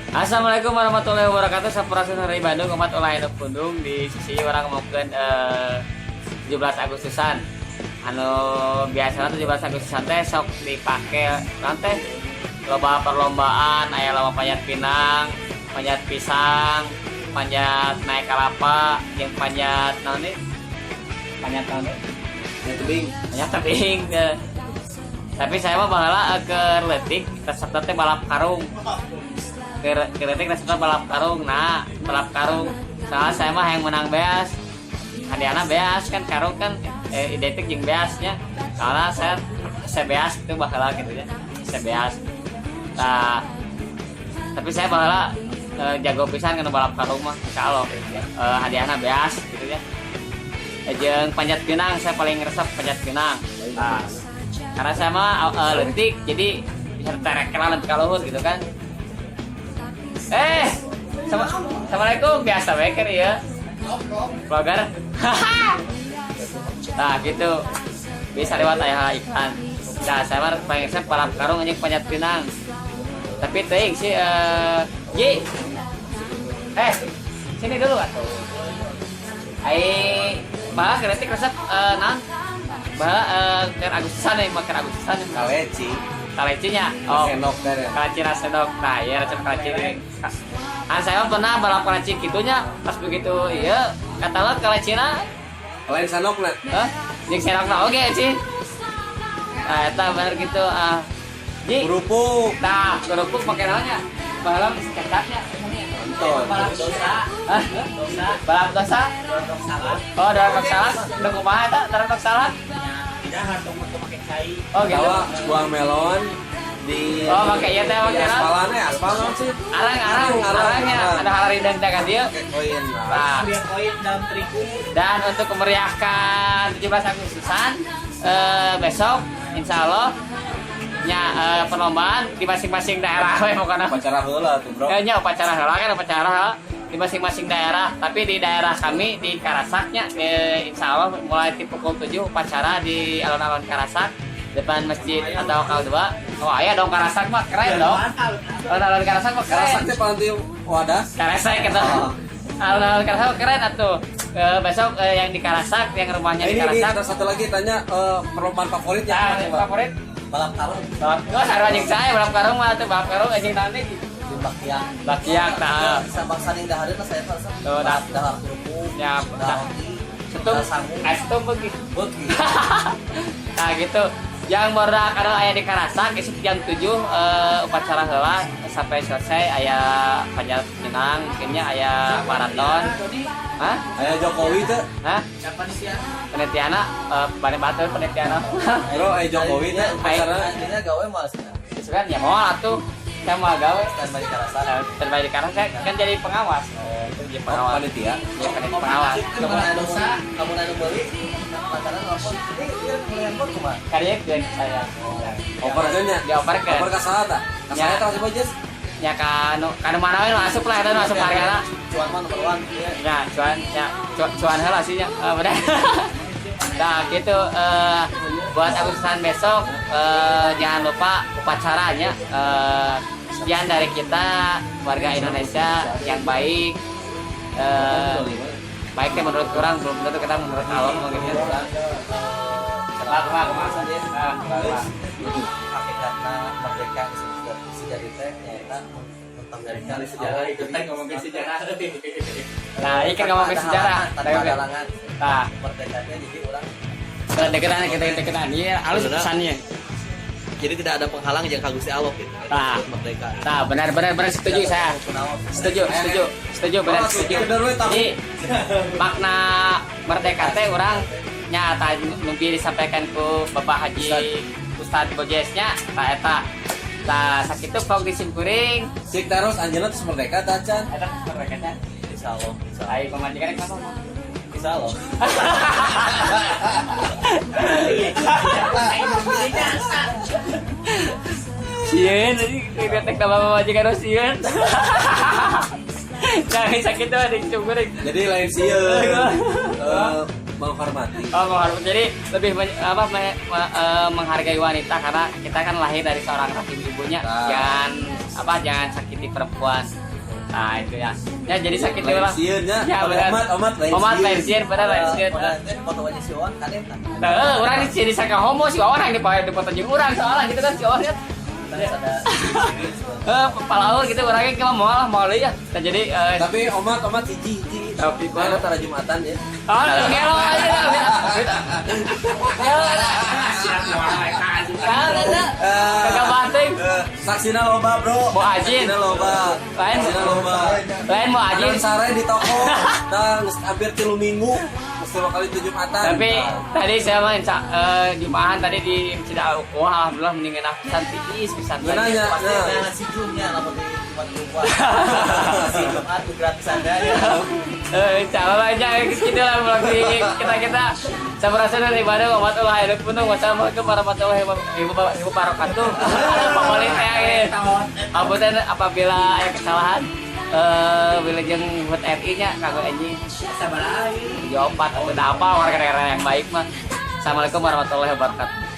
Assalamualaikum warahmatullahi wabarakatuh. Sampurasun dari Bandung, umat ulah hidup Pundung di sisi orang mungkin 17 Agustusan. Anu biasanya 17 Agustusan teh sok dipake nanti loba perlombaan, aya lomba panjat pinang, panjat pisang, panjat naik kalapa, yang panjat naon nih? Panjat naon nih? Panjat tebing. Tapi saya mah bahala ke letik, resepna teh balap karung. Kritik resepnya balap karung. Nah, balap karung soalnya saya mah yang menang beas, hadiahnya beas kan, karung kan identik jeung beasnya. Soalnya saya beas itu bakal gitu ya, saya beas. Nah, tapi saya bakal jago pisan kena balap karung mah, insyaallah hadiahnya beas gitu ya. Jeung panjat pinang saya paling resep panjat pinang. Nah, karena saya mah lentik jadi bisa terekelan kaluhur gitu kan. Assalamualaikum, biasa beker ya vlogger. Nah gitu bisa lewat ayah ikan. Nah saya mah pengen balap karung anjing panjat pinang. Tapi teuing sih Ji sini dulu atuh. Malah kritik resep malah ker Agustusan nih, maker Agustusan kalecinya. Oh, kaleci rasenok. Nah, ya resep kaleci ini. Saya pernah balap kaleci gitunya, pas begitu iya kata lo kalecina lain sanokna. Jeung senokna oge sih. Nah, eta bener gitu Ji. Kerupuk. Nah, kerupuk pakai naonnya? Balap kecapnya. Balap dosa. Balap dosa? Oh, dalam salad. Udah kumaha eta? Dalam salad? Tidak harus pakai cai. Oh gitu. Bawa buah melon di pakai iya teh pakai aspal non sih. Arangnya ada halaridang kan dia. Pakai koin. Nah, Biar koin dalam terigu. dan untuk memeriahkan 17 Agustusan besok insyaallah nya perlombaan di masing-masing daerah we pokona. Upacara heula tuh, Bro. Nya upacara heula kan upacara di masing-masing daerah, tapi di daerah kami di Karasaknya insyaallah mulai di pukul 7 upacara di alun-alun Karasak depan masjid atau Kaldua. Oh aya dong Karasak mah keren dong. Alun-alun Karasak mah keren. Karasak teh paling wadah. Karasak gitu. Alun-alun Karasak keren atuh. Besok yang di Karasak, yang rumahnya di Karasak. Ini satu lagi tanya perlombaan favoritnya apa, Pak? Favorit Balap karung. oh sarua jeung saya balap karung mah atuh balap karung anjing nanti Di Bakiang. Bakiak tah. Sabang saling dahareun saya rasa. Tuh, dah. Dahar kerupuk. Ya, Dahar Setum, sangu. setum begitu. Beuki. Nah gitu. Yang baru kadang aya di Karasak isuk jam 7 upacara heula sampai selesai aya panjat pinang, mungkinnya aya maraton. Hah? Aya Jokowi teh. Hah? Siapa nih sih? Penelitiana bari batur penelitiana. Bro, aya Jokowi teh upacara. Akhirnya gawe malas ya. Sekarang ya mau atuh. Saya mau gawe Standby Karasak. terbaik di Karasak kan jadi pengawas. Itu jadi pengawas. Panitia. Ya panitia pengawas. Kamu anu kamu anu beli lantaran telepon. Dia mulai handphone kumaha? Karya gen saya. Operkeunnya. Dioperkeun. Oper ka saha tah? Ka Ya. saya tah coba Jes. Ya kanu mana we nu asup lah eta nu asup hargana. Cuan mah nomor 1 ya. Ya cuan heula sih nya. Bener. Nah gitu buat Agustusan besok jangan lupa upacaranya. Sekian dari kita warga Indonesia yang baik. Baiknya menurut kurang belum tentu kita menurut Allah mungkin ya. Hakikatna merdeka sejati teh nyaeta tentang dari kali sejarah itu teh ngomongin sejarah. Nah, ini kan ngomongin sejarah. Tanpa halangan. Nah, Merdekanya jadi orang deketan kita deketan. Iya, halus pesannya. jadi tidak ada penghalang yang kagusi Allah gitu. Nah. Merdeka. Nah, benar setuju saya. Setuju benar setuju. Jadi makna merdeka teh orang nyata mungkin disampaikan ku Bapak Haji Ustadz Bojesnya tak eta. Nah, sakitu kok disimpulin. Sik terus anjeunna terus merdeka tah can. Eta merdekanya. Insyaallah. Ai pemajikan kenapa? Insyaallah. Sieun tadi ketek tambah pemajikan sieun. Nah, sakit tuh dicungkuring. Jadi lain sieun. Menghormati. Oh, menghormati. Jadi lebih menghargai wanita karena kita kan lahir dari seorang rahim ibunya. Nah. Jangan sakit menyakiti perempuan. Nah itu ya. Ya jadi sakit Lain lah. sieun nya. Ya benar. Omat Lain sieun, benar lain sieun. Foto aja si Owan kan eta. Orang di sini disangka homo si orang di foto jeung urang soalnya gitu kan si orang ya. Palaur gitu orangnya cuma mau ya. Nah, jadi Tapi omat hiji. Tapi Mana tara Jumatan ya. ngelo aja lah. Ngelo lah. Kagak banting. Saksina loba, Bro. Mau ajin. Saksina loba. Saksina loba. Lain mau ajin. Ajin sare di toko. Tah hampir 3 minggu. Mesti kali 7 Jumatan. Tapi tadi saya main Jumahan tadi di Masjid Al-Uqwa, alhamdulillah mendingan aku santiis pisan. Nanya, Nah, si Jumnya lapor di Jumat perempuan. Si Jumat tuh gratis ada ya. Calon aja gitu lah melalui kita sabarasa dari ibadah umat ulah hidup penuh wassalamualaikum warahmatullahi wabarakatuh. Pemerintah ya abutan apabila ada kesalahan wilujeng buat RI nya kagak anjing sabar aja jawab atau apa warga negara yang baik mah. Assalamualaikum warahmatullahi wabarakatuh.